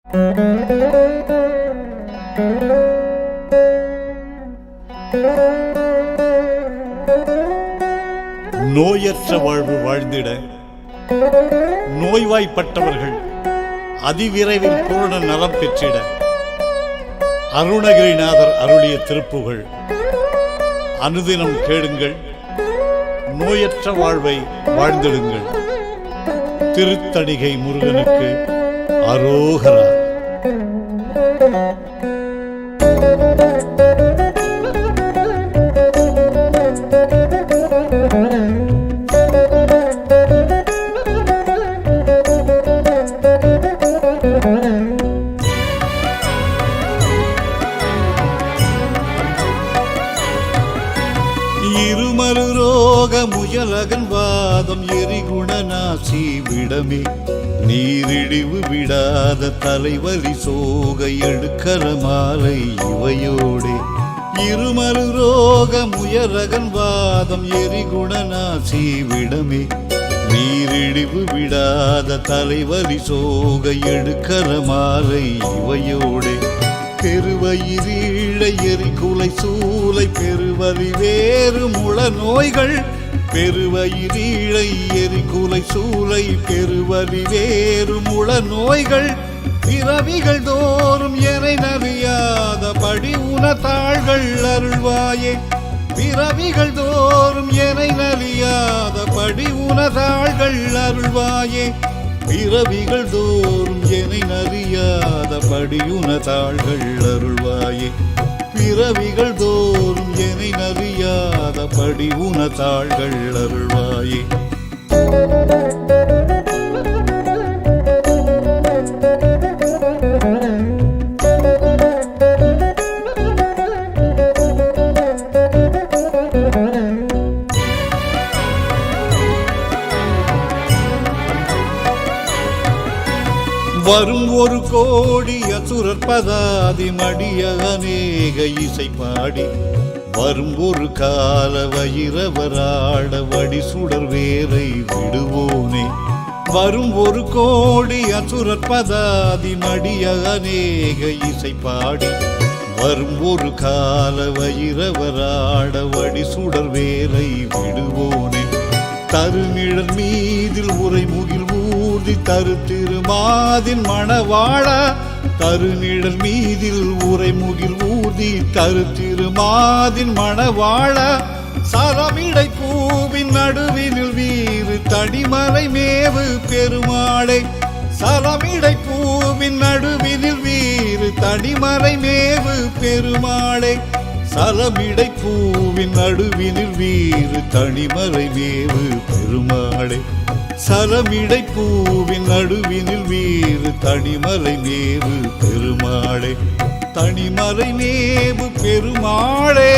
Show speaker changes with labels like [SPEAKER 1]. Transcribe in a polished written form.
[SPEAKER 1] நோயற்ற வாழ்வு வாழ்ந்திட நோய்வாய்ப்பட்டவர்கள் அதிவிரைவில் பூரண நலம் பெற்றிட அருணகிரிநாதர் அருளிய திருப்புகழ் அனுதினம் கேளுங்கள், நோயற்ற வாழ்வை வாழ்ந்திடுங்கள். திருத்தணிகை முருகனுக்கு அரோகரா. இருமரு ரோக முயலகன் வாதம் எரிகுணநாசி விடமே நீரிழிவு விடாத தலைவலி சோக எடுக்கர மாலை இவையோடே. இருமரு ரோக முயலகன் வாதம் எரிகுணநாசி விடமே நீரிழிவு விடாத தலைவலி சோக எடுக்கர மாலை இவையோடே. பெருவயிரீழை எரிகுலை சூலை பெருவலி வேறு முள நோய்கள். பெருவயிரீழை எரிகுலை சூலை பெருவலி வேறு முள நோய்கள். பிறவிகள் தோறும் எனை நறியாத படி உனத்தாள்கள் அருள்வாயே. பிறவிகள் தோறும் எனை நறியாத படி உனதாள்கள் அருள்வாயே. பிறவிகள் தோறும் எனை நறியாத படியுனதாள்கள் அருள்வாயே. பிறவிகள் தோறும் எனை நறியாத படியுனதாள்கள் அருள்வாயே. வரும் ஒரு கோடி அசுரர் பதாதி மடிய அநேக இசை பாடி. வரும் ஒரு கால வயிரவராட வடி சுடர் வேரை விடுவோனே. வரும் ஒரு கோடி அசுரர் பதாதி மடிய அநேக இசை பாடி. வரும் ஒரு கால வயிரவராட வடி சுடர் வேரை விடுவோனே. தருநிழல் மீதில் உரை முகில் ஊர்தி தரு திருமாதின் மணவாழா. தருநிழல் மீதில் உரை முகில் ஊர்தி தரு திருமாதின் மணவாழா. சரமிடை பூவின் நடுவினில் வீறு தடிமலை மேவு பெருமாளே. சரமிடை பூவின் நடுவினில் வீறு தடிமலை மேவு பெருமாளே. சலமிடை பூவின் நடுவினில் வீறு தனிமலை மேவு பெருமாளே. சலமிடை பூவின் நடுவினில் வீறு தனிமலை மேவு பெருமாளே. தனிமலை மேவு பெருமாளே.